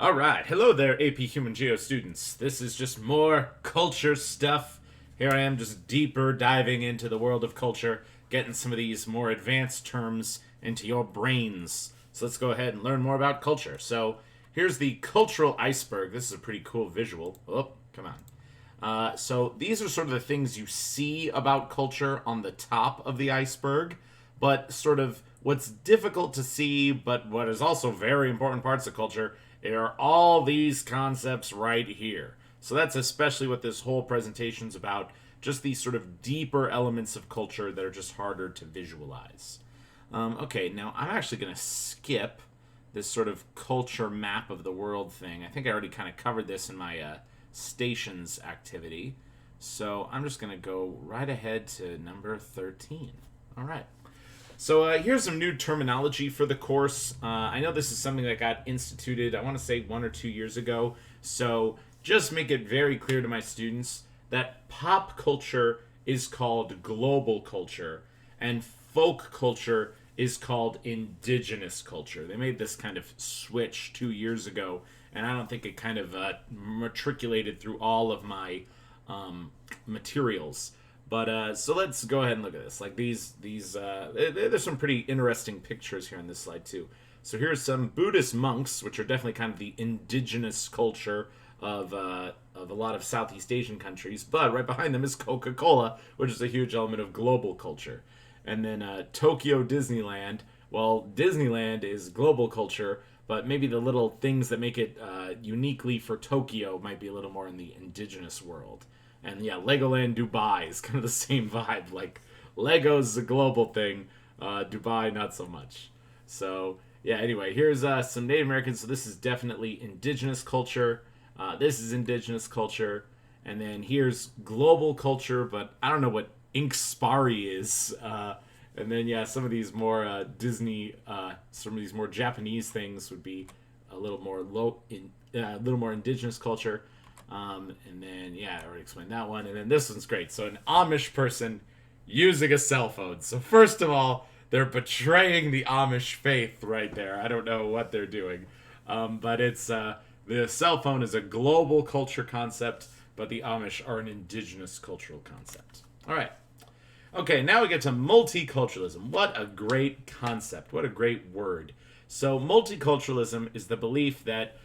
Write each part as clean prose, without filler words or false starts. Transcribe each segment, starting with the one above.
All right, hello there, AP Human Geo students. This is just more culture stuff. Here I am, just deeper diving into the world of culture, getting some of these more advanced terms into your brains. So let's go ahead and learn more about culture. So here's the cultural iceberg. This is a pretty cool visual. Oh, come on. So these are sort of the things you see about culture on the top of the iceberg, but sort of what's difficult to see, but what is also very important parts of culture are all these concepts right here. So that's especially what this whole presentation's about, just these sort of deeper elements of culture that are just harder to visualize. Okay, now I'm actually going to skip this sort of culture map of the world thing. I think I already kind of covered this in my stations activity. So I'm just going to go right ahead to number 13. All right. So here's some new terminology for the course. I know this is something that got instituted, I want to say 1 or 2 years ago. So just make it very clear to my students that pop culture is called global culture and folk culture is called indigenous culture. They made this kind of switch 2 years ago, and I don't think it kind of matriculated through all of my materials. But so let's go ahead and look at this. Like there's some pretty interesting pictures here on this slide too. So here's some Buddhist monks, which are definitely kind of the indigenous culture of a lot of Southeast Asian countries. But right behind them is Coca-Cola, which is a huge element of global culture. And then Tokyo Disneyland. Well, Disneyland is global culture, but maybe the little things that make it uniquely for Tokyo might be a little more in the indigenous world. And yeah, Legoland Dubai is kind of the same vibe. Like, Lego's a global thing, Dubai not so much. So yeah, anyway, here's some Native Americans. So this is definitely indigenous culture. This is indigenous culture. And then here's global culture, but I don't know what Inkspari is. And then yeah, some of these more Disney, some of these more Japanese things would be a little more a little more indigenous culture. And then, yeah, I already explained that one. And then this one's great. So an Amish person using a cell phone. So first of all, they're betraying the Amish faith right there. I don't know what they're doing. But it's, the cell phone is a global culture concept, but the Amish are an indigenous cultural concept. All right. Okay, now we get to multiculturalism. What a great concept. What a great word. So multiculturalism is the belief that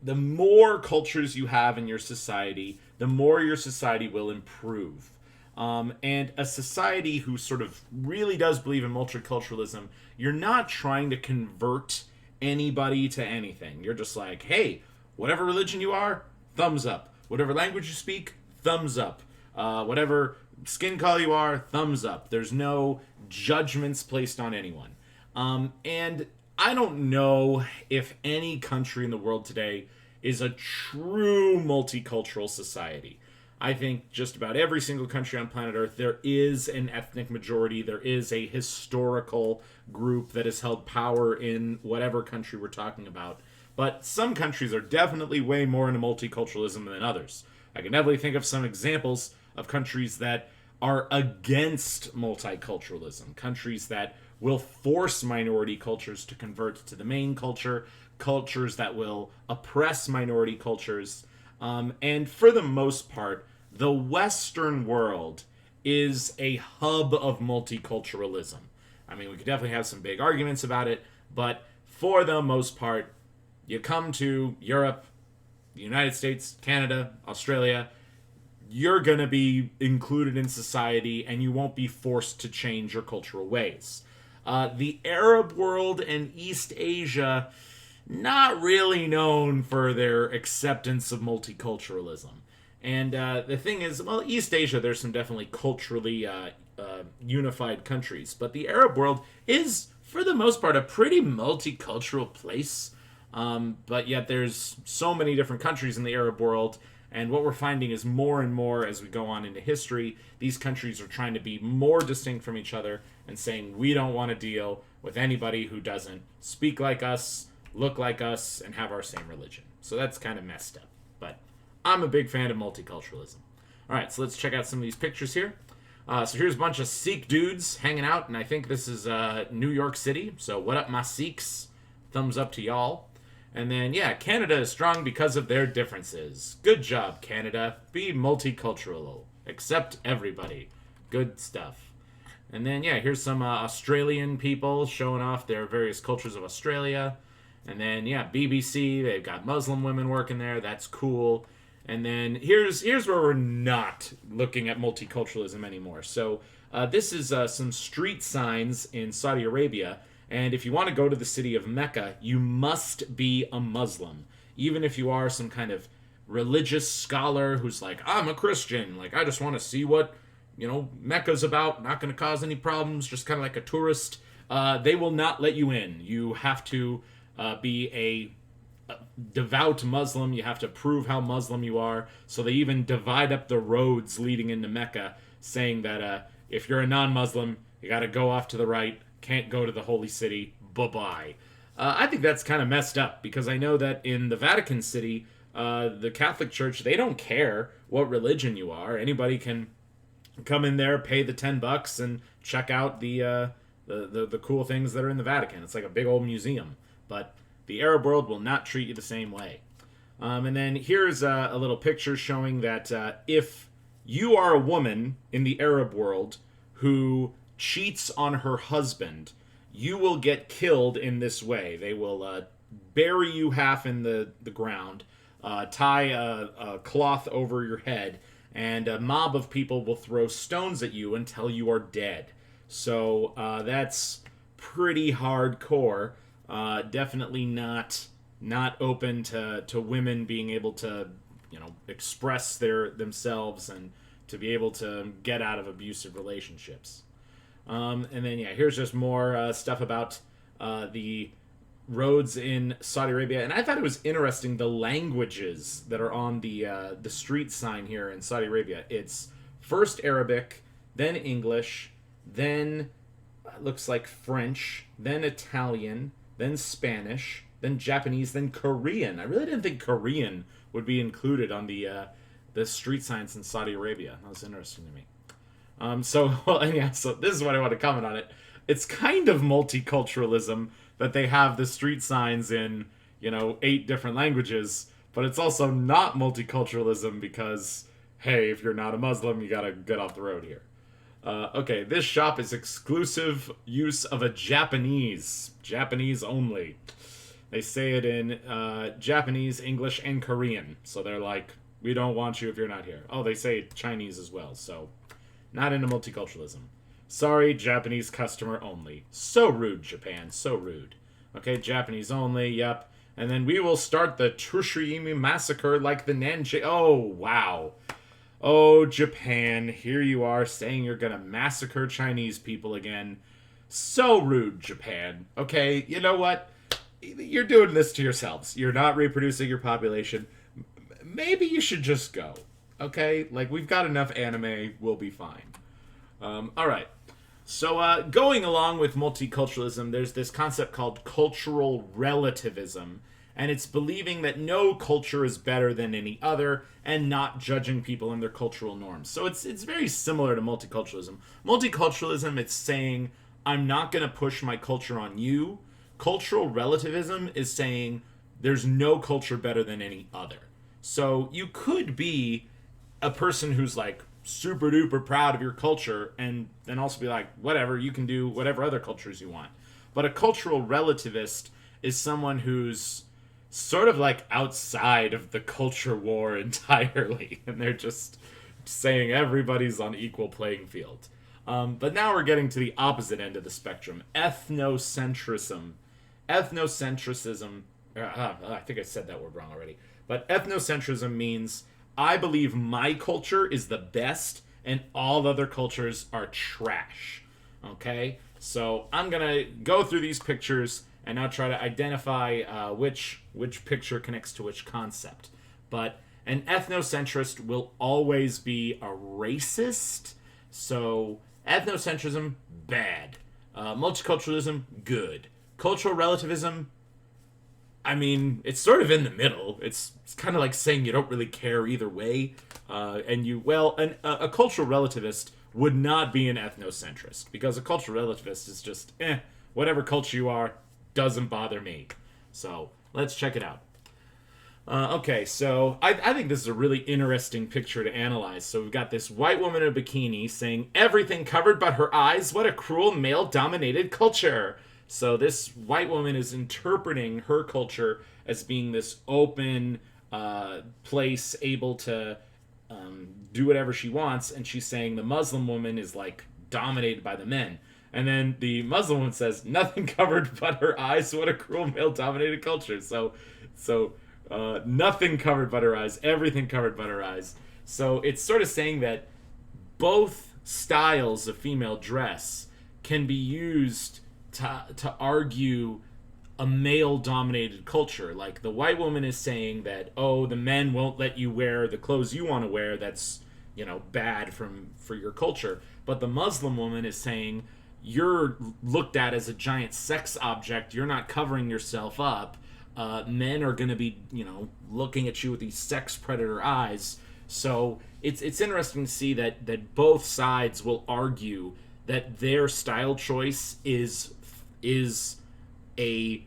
the more cultures you have in your society, the more your society will improve. And a society who sort of really does believe in multiculturalism, you're not trying to convert anybody to anything. You're just like, hey, whatever religion you are, thumbs up. Whatever language you speak, thumbs up. Whatever skin color you are, thumbs up. There's no judgments placed on anyone. And I don't know if any country in the world today is a true multicultural society. I think just about every single country on planet Earth, there is an ethnic majority. There is a historical group that has held power in whatever country we're talking about. But some countries are definitely way more into multiculturalism than others. I can definitely think of some examples of countries that are against multiculturalism, countries that will force minority cultures to convert to the main culture, cultures that will oppress minority cultures. And for the most part, the Western world is a hub of multiculturalism. I mean, we could definitely have some big arguments about it, but for the most part, you come to Europe, the United States, Canada, Australia, you're going to be included in society and you won't be forced to change your cultural ways. The Arab world and East Asia, not really known for their acceptance of multiculturalism. And the thing is, well, East Asia, there's some definitely culturally unified countries. But the Arab world is, for the most part, a pretty multicultural place. But yet there's so many different countries in the Arab world. And what we're finding is more and more as we go on into history, these countries are trying to be more distinct from each other and saying, we don't want to deal with anybody who doesn't speak like us, look like us, and have our same religion. So that's kind of messed up. But I'm a big fan of multiculturalism. All right, so let's check out some of these pictures here. So here's a bunch of Sikh dudes hanging out, and I think this is New York City. So what up, my Sikhs? Thumbs up to y'all. And then, yeah, Canada is strong because of their differences. Good job, Canada. Be multicultural. Accept everybody. Good stuff. And then, yeah, here's some Australian people showing off their various cultures of Australia. And then, yeah, BBC, they've got Muslim women working there. That's cool. And then here's where we're not looking at multiculturalism anymore. So this is some street signs in Saudi Arabia. And if you want to go to the city of Mecca, you must be a Muslim. Even if you are some kind of religious scholar who's like, I'm a Christian. Like, I just want to see what, Mecca's about. Not going to cause any problems. Just kind of like a tourist. They will not let you in. You have to be a devout Muslim. You have to prove how Muslim you are. So they even divide up the roads leading into Mecca, saying that if you're a non-Muslim, you got to go off to the right. Can't go to the holy city. Bye-bye. I think that's kind of messed up, because I know that in the Vatican City, the Catholic Church, they don't care what religion you are. Anybody can come in there, pay the $10, and check out the cool things that are in the Vatican. It's like a big old museum. But the Arab world will not treat you the same way. And then here's a little picture showing that if you are a woman in the Arab world who cheats on her husband, you will get killed in this way. They will bury you half in the ground, tie a cloth over your head, and a mob of people will throw stones at you until you are dead. So that's pretty hardcore. Definitely not open to women being able to, express themselves and to be able to get out of abusive relationships. And then, yeah, here's just more stuff about the roads in Saudi Arabia. And I thought it was interesting, the languages that are on the street sign here in Saudi Arabia. It's first Arabic, then English, then looks like French, then Italian, then Spanish, then Japanese, then Korean. I really didn't think Korean would be included on the street signs in Saudi Arabia. That was interesting to me. So this is what I want to comment on it. It's kind of multiculturalism that they have the street signs in, 8 different languages, but it's also not multiculturalism because, hey, if you're not a Muslim, you gotta get off the road here. Okay, this shop is exclusive use of a Japanese only. They say it in Japanese, English, and Korean. So they're like, we don't want you if you're not here. Oh, they say Chinese as well, so not into multiculturalism. Sorry, Japanese customer only. So rude, Japan, so rude. Okay, Japanese only, yep. And then we will start the Tsushima massacre like the Nanjing. Oh, wow. Oh, Japan, here you are saying you're gonna massacre Chinese people again. So rude, Japan. Okay, you know what? You're doing this to yourselves. You're not reproducing your population. Maybe you should just go. Okay? Like, we've got enough anime. We'll be fine. Alright. So, going along with multiculturalism, there's this concept called cultural relativism. And it's believing that no culture is better than any other and not judging people and their cultural norms. So it's very similar to multiculturalism. Multiculturalism, it's saying, I'm not going to push my culture on you. Cultural relativism is saying there's no culture better than any other. So you could be a person who's like super duper proud of your culture and then also be like, whatever, you can do whatever other cultures you want. But a cultural relativist is someone who's sort of like outside of the culture war entirely, and they're just saying everybody's on equal playing field. But now we're getting to the opposite end of the spectrum. Ethnocentrism. Ethnocentrism. I think I said that word wrong already. But ethnocentrism means I believe my culture is the best and all other cultures are trash. Okay? So I'm going to go through these pictures and now try to identify which picture connects to which concept. But an ethnocentrist will always be a racist. So ethnocentrism, bad. Multiculturalism, good. Cultural relativism, I mean, it's sort of in the middle. It's kind of like saying you don't really care either way. A cultural relativist would not be an ethnocentrist, because a cultural relativist is just, whatever culture you are, doesn't bother me. So Let's check it out. Okay, so I think this is a really interesting picture to analyze. So we've got this white woman in a bikini saying, everything covered but her eyes, what a cruel male-dominated culture. So this white woman is interpreting her culture as being this open place, able to do whatever she wants, and she's saying the Muslim woman is like dominated by the men. And then the Muslim woman says, nothing covered but her eyes, what a cruel male-dominated culture. So nothing covered but her eyes, everything covered but her eyes. So it's sort of saying that both styles of female dress can be used to argue a male-dominated culture. Like the white woman is saying that, oh, the men won't let you wear the clothes you want to wear. That's, bad for your culture. But the Muslim woman is saying, you're looked at as a giant sex object. You're not covering yourself up. Men are going to be, looking at you with these sex predator eyes. So it's interesting to see that both sides will argue that their style choice is a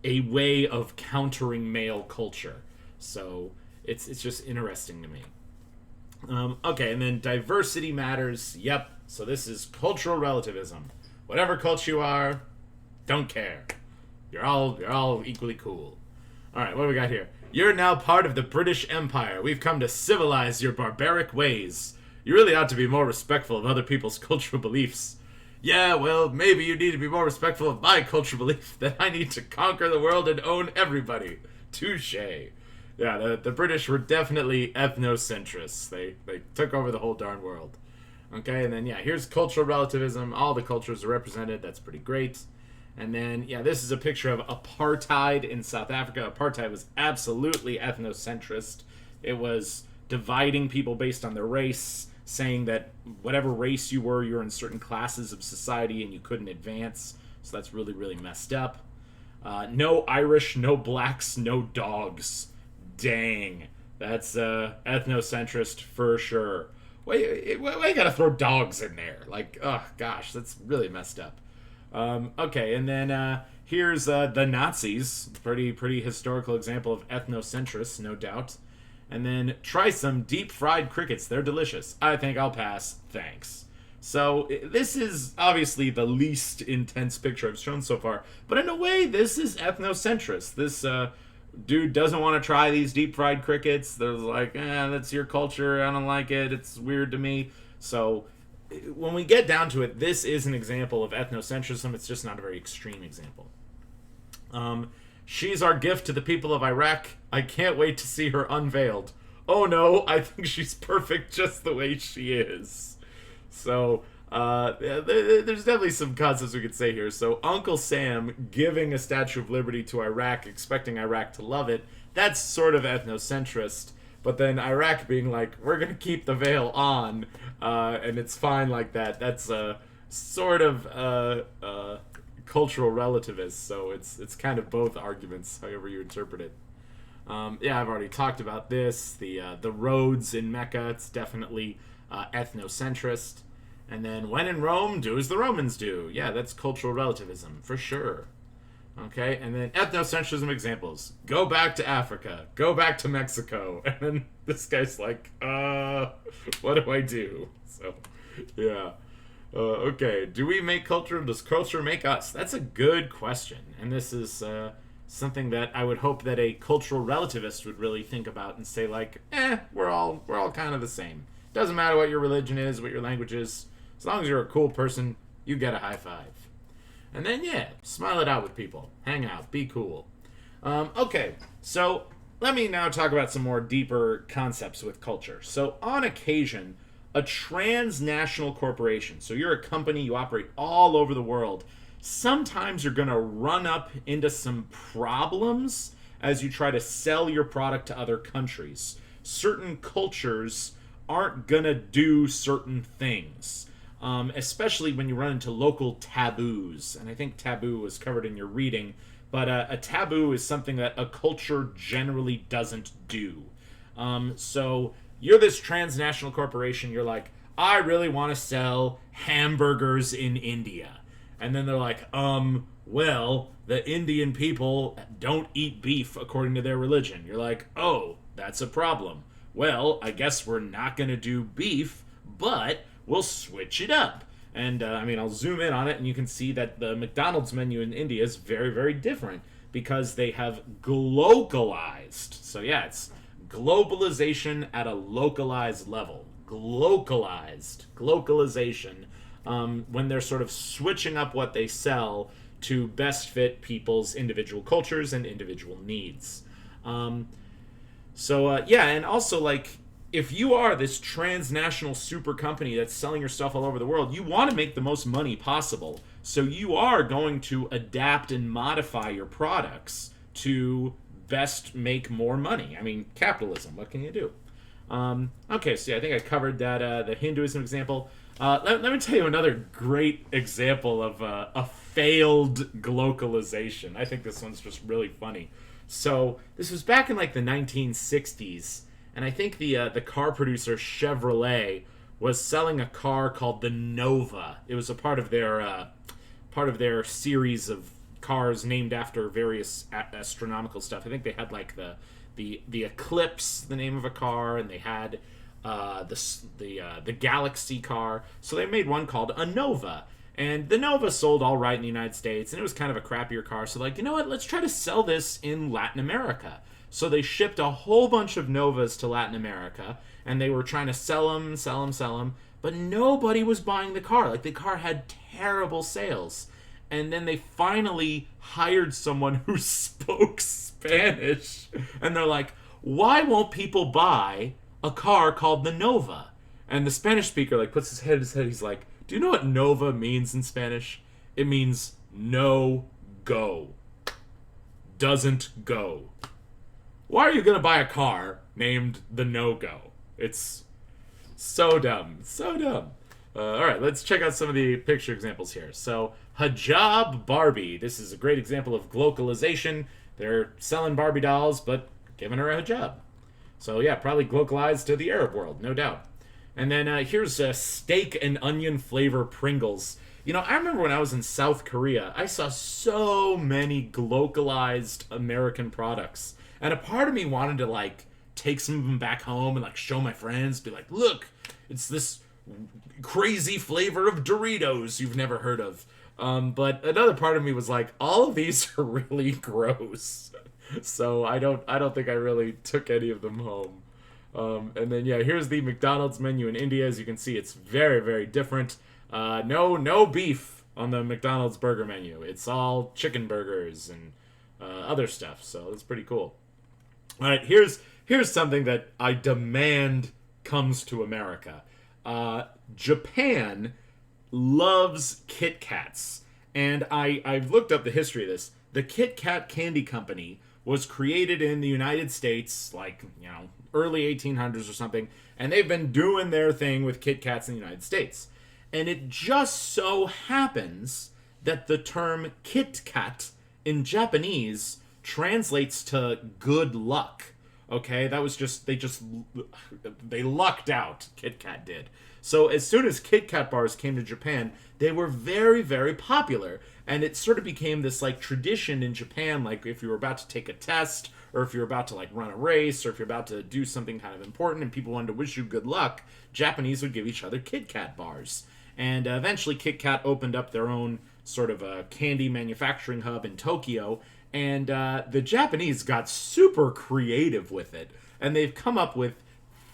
way of countering male culture. So it's just interesting to me. Okay, and then diversity matters. Yep. So this is cultural relativism. Whatever culture you are, don't care. You're all equally cool. All right, what do we got here? You're now part of the British Empire. We've come to civilize your barbaric ways. You really ought to be more respectful of other people's cultural beliefs. Yeah, well, maybe you need to be more respectful of my cultural belief that I need to conquer the world and own everybody. Touché. Yeah, the British were definitely ethnocentrists. They took over the whole darn world. Okay, and then, here's cultural relativism. All the cultures are represented. That's pretty great. And then, this is a picture of apartheid in South Africa. Apartheid was absolutely ethnocentrist. It was dividing people based on their race, saying that whatever race you were, you're in certain classes of society and you couldn't advance. So that's really, really messed up. No Irish, no blacks, no dogs. Dang. That's ethnocentrist for sure. Why you gotta throw dogs in there? Like, oh gosh, that's really messed up. Okay, and then here's the Nazis. Pretty historical example of ethnocentrists, no doubt. And then try some deep-fried crickets. They're delicious. I think I'll pass. Thanks. So this is obviously the least intense picture I've shown so far, but in a way, this is ethnocentrist. This dude doesn't want to try these deep-fried crickets. They're like, that's your culture. I don't like it. It's weird to me. So when we get down to it, this is an example of ethnocentrism. It's just not a very extreme example. She's our gift to the people of Iraq. I can't wait to see her unveiled. Oh no, I think she's perfect just the way she is. So, there's definitely some concepts we could say here. So, Uncle Sam giving a Statue of Liberty to Iraq, expecting Iraq to love it, that's sort of ethnocentrist. But then Iraq being like, we're going to keep the veil on, and it's fine like that. That's sort of cultural relativist. So it's kind of both arguments, however you interpret it. I've already talked about this. The roads in Mecca, it's definitely ethnocentrist. And then when in Rome, do as the Romans do. Yeah, that's cultural relativism, for sure. Okay, and then ethnocentrism examples. Go back to Africa. Go back to Mexico. And then this guy's like, what do I do? So, yeah. Okay, do we make culture? Does culture make us? That's a good question. And this is something that I would hope that a cultural relativist would really think about and say like, we're all kind of the same. Doesn't matter what your religion is, what your language is. As long as you're a cool person, you get a high five. And then, smile it out with people. Hang out. Be cool. Okay, so let me now talk about some more deeper concepts with culture. So on occasion, a transnational corporation, so you're a company, you operate all over the world, sometimes you're going to run up into some problems as you try to sell your product to other countries. Certain cultures aren't going to do certain things. Especially when you run into local taboos. And I think taboo was covered in your reading. But a taboo is something that a culture generally doesn't do. So you're this transnational corporation. You're like, I really want to sell hamburgers in India. And then they're like, well, the Indian people don't eat beef according to their religion. You're like, oh, that's a problem. Well, I guess we're not going to do beef, but we'll switch it up. And I'll zoom in on it, and you can see that the McDonald's menu in India is very, very different because they have glocalized. So yeah, it's globalization at a localized level. Glocalization. When they're sort of switching up what they sell to best fit people's individual cultures and individual needs. And also, like, if you are this transnational super company that's selling your stuff all over the world, you want to make the most money possible. So you are going to adapt and modify your products to best make more money. I mean, capitalism, what can you do? Okay, so yeah, I think I covered that, the Hinduism example. Let me tell you another great example of a failed glocalization. I think this one's just really funny. So this was back in like the 1960s, and I think the car producer Chevrolet was selling a car called the Nova. It was a part of their series of cars named after various astronomical stuff. I think they had like the Eclipse, the name of a car, and they had the Galaxy car. So they made one called a Nova. And the Nova sold all right in the United States, and it was kind of a crappier car. So like, you know what, let's try to sell this in Latin America. So they shipped a whole bunch of Novas to Latin America, and they were trying to sell them, but nobody was buying the car. Like, the car had terrible sales. And then they finally hired someone who spoke Spanish, and they're like, why won't people buy a car called the Nova? And the Spanish speaker like puts his head in his head. He's like, do you know what Nova means in Spanish? It means no go. Doesn't go. Why are you going to buy a car named the no-go? It's so dumb. So dumb. All right, let's check out some of the picture examples here. So, hijab Barbie. This is a great example of glocalization. They're selling Barbie dolls, but giving her a hijab. So, yeah, probably glocalized to the Arab world, no doubt. And then here's steak and onion flavor Pringles. You know, I remember when I was in South Korea, I saw so many glocalized American products. And a part of me wanted to, like, take some of them back home and, like, show my friends. Be like, look, it's this crazy flavor of Doritos you've never heard of. But another part of me was like, all of these are really gross. So I don't think I really took any of them home. And then, yeah, here's the McDonald's menu in India. As you can see, it's very, very different. No beef on the McDonald's burger menu. It's all chicken burgers and other stuff. So that's pretty cool. All right, here's something that I demand comes to America. Japan loves Kit Kats. And I've looked up the history of this. The Kit Kat Candy Company was created in the United States, like, you know, early 1800s or something, and they've been doing their thing with Kit Kats in the United States. And it just so happens that the term Kit Kat in Japanese translates to good luck. Okay, that was just, they lucked out, Kit Kat did. So as soon as Kit Kat bars came to Japan, they were very, very popular. And it sort of became this, like, tradition in Japan, like, if you were about to take a test, or if you're about to, like, run a race, or if you're about to do something kind of important and people wanted to wish you good luck, Japanese would give each other Kit Kat bars. And eventually Kit Kat opened up their own sort of a candy manufacturing hub in Tokyo, and the Japanese got super creative with it. And they've come up with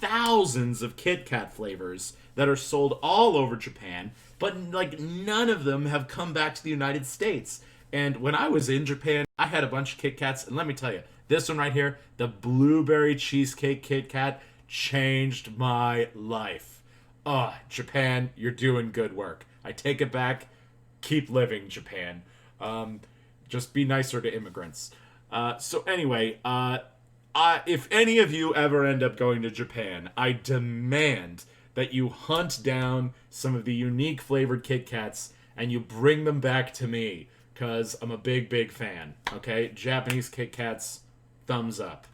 thousands of Kit Kat flavors that are sold all over Japan, but, like, none of them have come back to the United States. And when I was in Japan, I had a bunch of Kit Kats, and let me tell you, this one right here, the blueberry cheesecake Kit Kat, changed my life. Oh, Japan, you're doing good work. I take it back. Keep living, Japan. Just be nicer to immigrants. So anyway, if any of you ever end up going to Japan, I demand that you hunt down some of the unique flavored Kit Kats and you bring them back to me, because I'm a big, big fan. Okay? Japanese Kit Kats, thumbs up.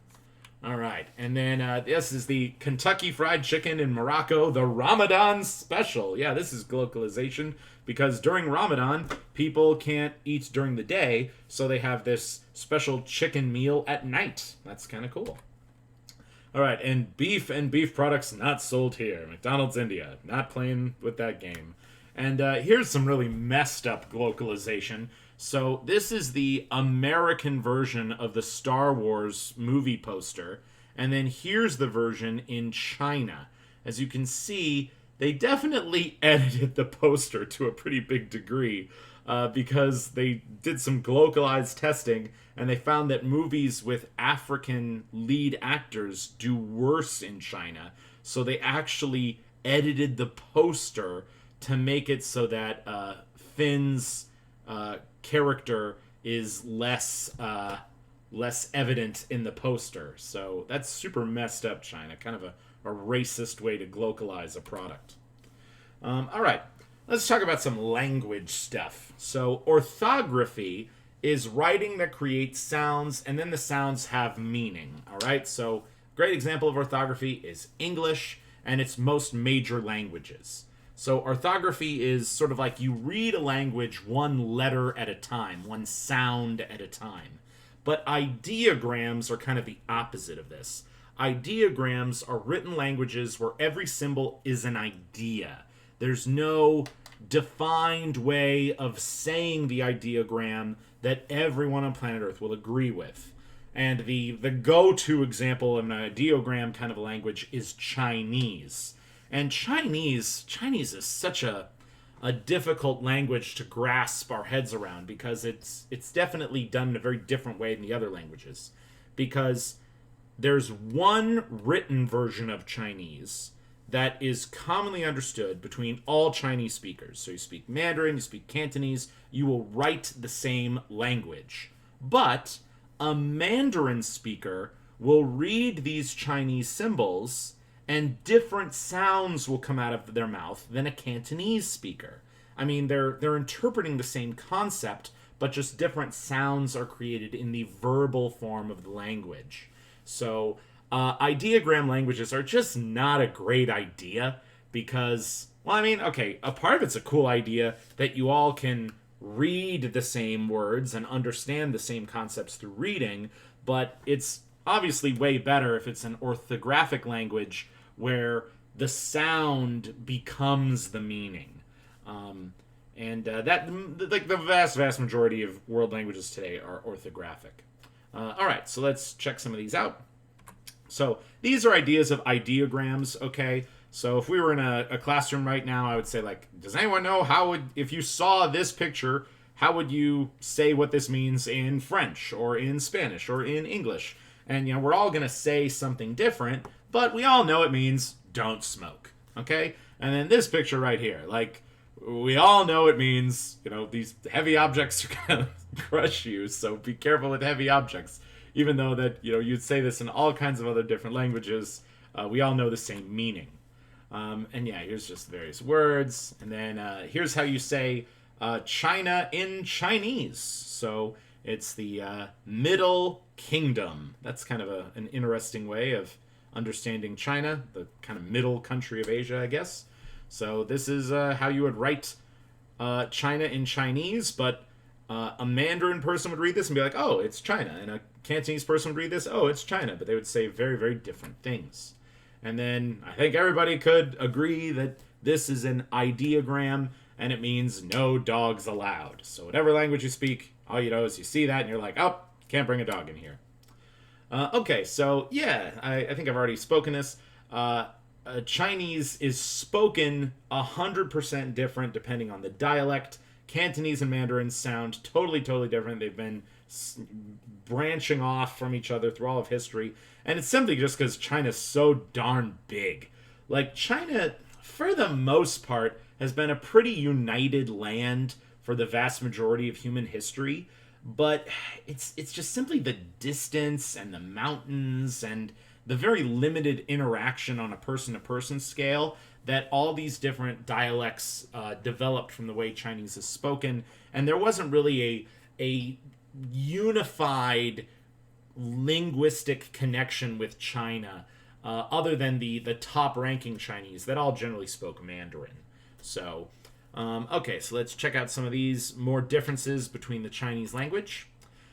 All right, and then this is the Kentucky Fried Chicken in Morocco, the Ramadan special. Yeah, this is globalization because during Ramadan, people can't eat during the day, so they have this special chicken meal at night. That's kind of cool. All right, and beef products not sold here. McDonald's India, not playing with that game. And here's some really messed up globalization. So this is the American version of the Star Wars movie poster. And then here's the version in China. As you can see, they definitely edited the poster to a pretty big degree because they did some localized testing and they found that movies with African lead actors do worse in China. So they actually edited the poster to make it so that Finn's character is less evident in the poster. So that's super messed up, China. Kind of a racist way to globalize a product. All right, let's talk about some language stuff. So orthography is writing that creates sounds, and then the sounds have meaning. All right, so great example of orthography is English and its most major languages. So orthography is sort of like you read a language one letter at a time, one sound at a time. But ideograms are kind of the opposite of this. Ideograms are written languages where every symbol is an idea. There's no defined way of saying the ideogram that everyone on planet Earth will agree with. And the go-to example of an ideogram kind of a language is Chinese. And Chinese is such a difficult language to grasp our heads around because it's definitely done in a very different way than the other languages. Because there's one written version of Chinese that is commonly understood between all Chinese speakers. So you speak Mandarin, you speak Cantonese, you will write the same language. But a Mandarin speaker will read these Chinese symbols and different sounds will come out of their mouth than a Cantonese speaker. I mean, they're interpreting the same concept, but just different sounds are created in the verbal form of the language. So, ideogram languages are just not a great idea because, well, I mean, okay, a part of it's a cool idea that you all can read the same words and understand the same concepts through reading, but it's obviously way better if it's an orthographic language where the sound becomes the meaning. That, like, the vast majority of world languages today are orthographic. All right, so let's check some of these out. So these are ideas of ideograms, okay? So if we were in a classroom right now, I would say, like, does anyone know if you saw this picture, how would you say what this means in French or in Spanish or in English? And, you know, we're all going to say something different, but we all know it means don't smoke, okay? And then this picture right here, like, we all know it means, you know, these heavy objects are going to crush you, so be careful with heavy objects. Even though that, you know, you'd say this in all kinds of other different languages, we all know the same meaning. And yeah, here's just various words. And then here's how you say China in Chinese. So it's the Middle Kingdom. That's kind of an interesting way of understanding China, the kind of middle country of Asia, I guess. So this is how you would write China in Chinese, but a Mandarin person would read this and be like, oh, it's China. And a Cantonese person would read this, oh, it's China. But they would say very, very different things. And then I think everybody could agree that this is an ideogram, and it means no dogs allowed. So whatever language you speak, all you know is you see that, and you're like, oh, can't bring a dog in here. Okay, so yeah, I think I've already spoken this. Chinese is spoken 100% different depending on the dialect. Cantonese and Mandarin sound totally different. They've been branching off from each other through all of history. And it's simply just because China's so darn big. Like, China, for the most part, has been a pretty united land for the vast majority of human history. But it's just simply the distance and the mountains and the very limited interaction on a person-to-person scale that all these different dialects developed from the way Chinese is spoken. And there wasn't really a unified linguistic connection with China, other than the top-ranking Chinese that all generally spoke Mandarin. So, okay, so let's check out some of these more differences between the Chinese language.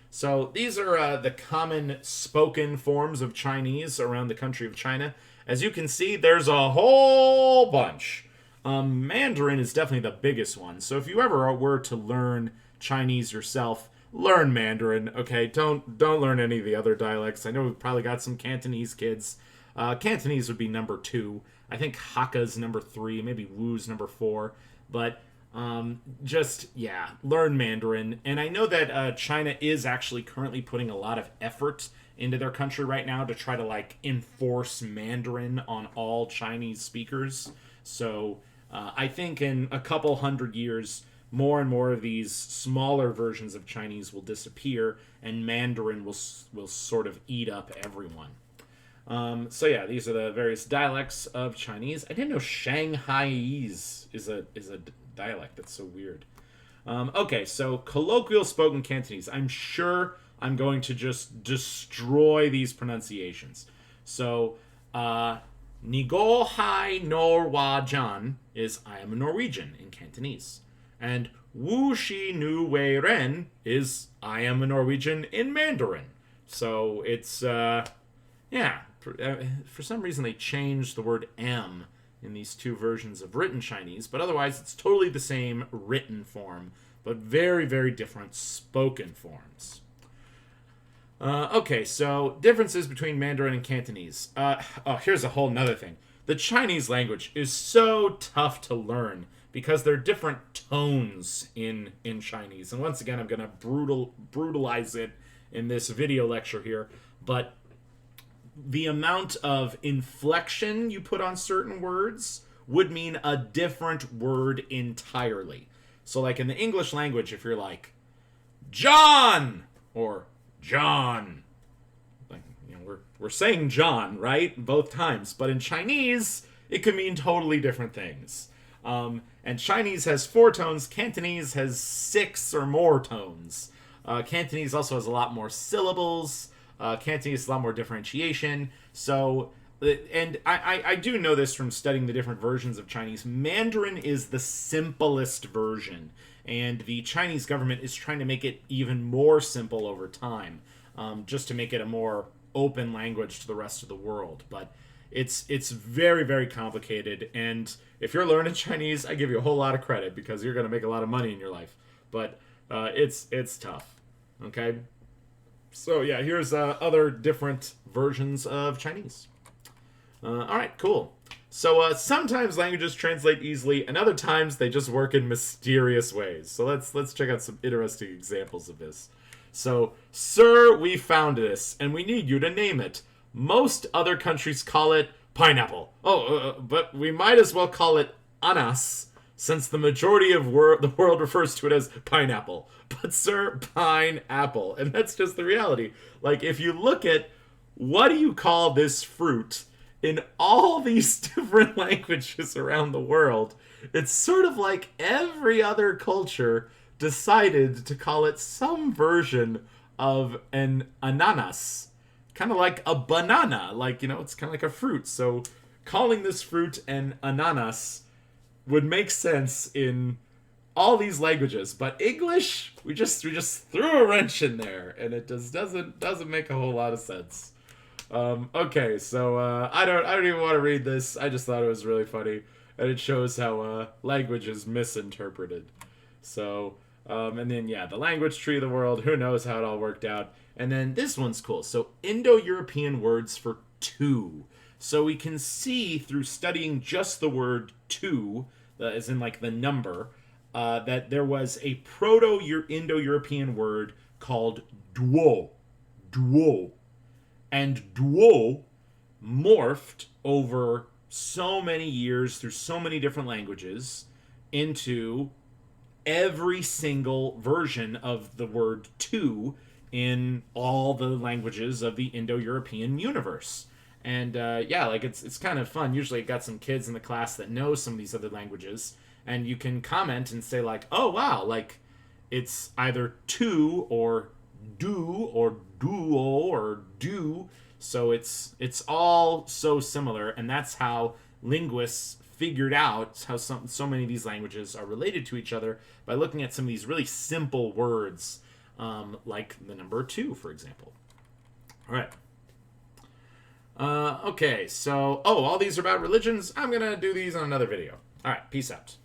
So these are the common spoken forms of Chinese around the country of China. As you can see, there's a whole bunch. Mandarin is definitely the biggest one. So if you ever were to learn Chinese yourself, learn Mandarin. Okay, don't learn any of the other dialects. I know we've probably got some Cantonese kids. Cantonese would be number 2. I think Hakka's number 3. Maybe Wu's number 4. But learn Mandarin. And I know that China is actually currently putting a lot of effort into their country right now to try to like enforce Mandarin on all Chinese speakers. So I think in a couple hundred years, more and more of these smaller versions of Chinese will disappear, and Mandarin will sort of eat up everyone. These are the various dialects of Chinese. I didn't know Shanghaiese is a dialect. That's so weird. So colloquial spoken Cantonese. I'm sure I'm going to just destroy these pronunciations. So, Nigo Hai Norwa Jan is I am a Norwegian in Cantonese. And Wu Shi Nu Wei Ren is I am a Norwegian in Mandarin. So it's, for some reason they changed the word M in these two versions of written Chinese, but otherwise it's totally the same written form, but very, very different spoken forms. So differences between Mandarin and Cantonese. Here's a whole nother thing. The Chinese language is so tough to learn because there are different tones in Chinese. And once again, I'm going to brutalize it in this video lecture here, but the amount of inflection you put on certain words would mean a different word entirely. So like in the English language, if you're like, John, or John, like, we're saying John, right? Both times. But in Chinese, it could mean totally different things. And Chinese has 4 tones. Cantonese has 6 or more tones. Cantonese also has a lot more syllables. Cantonese has a lot more differentiation. So, and I do know this from studying the different versions of Chinese. Mandarin is the simplest version, and the Chinese government is trying to make it even more simple over time, just to make it a more open language to the rest of the world. But it's very, very complicated, and if you're learning Chinese, I give you a whole lot of credit because you're going to make a lot of money in your life. But it's tough. Okay? So yeah, here's other different versions of Chinese. Alright, cool. So sometimes languages translate easily, and other times they just work in mysterious ways. So let's check out some interesting examples of this. So, sir, we found this, and we need you to name it. Most other countries call it pineapple. But we might as well call it anas, since the majority of the world refers to it as pineapple. But, sir, pineapple. And that's just the reality. Like, if you look at what do you call this fruit in all these different languages around the world, it's sort of like every other culture decided to call it some version of an ananas. Kind of like a banana. Like, it's kind of like a fruit. So calling this fruit an ananas would make sense in all these languages. But English, we just threw a wrench in there, and it just doesn't make a whole lot of sense. Okay, so I don't even want to read this. I just thought it was really funny, and it shows how language is misinterpreted. So, and then the language tree of the world. Who knows how it all worked out? And then this one's cool. So Indo-European words for two. So we can see through studying just the word two, as in like the number, that there was a Proto-Indo-European word called duo. Duo. And duo morphed over so many years through so many different languages into every single version of the word two in all the languages of the Indo-European universe. And it's kind of fun. Usually I got some kids in the class that know some of these other languages, and you can comment and say like, oh wow, like it's either two or do or duo or do. So it's all so similar, and that's how linguists figured out how so many of these languages are related to each other by looking at some of these really simple words, like the number 2, for example. All right. Okay, so, all these are about religions. I'm going to do these on another video. All right, peace out.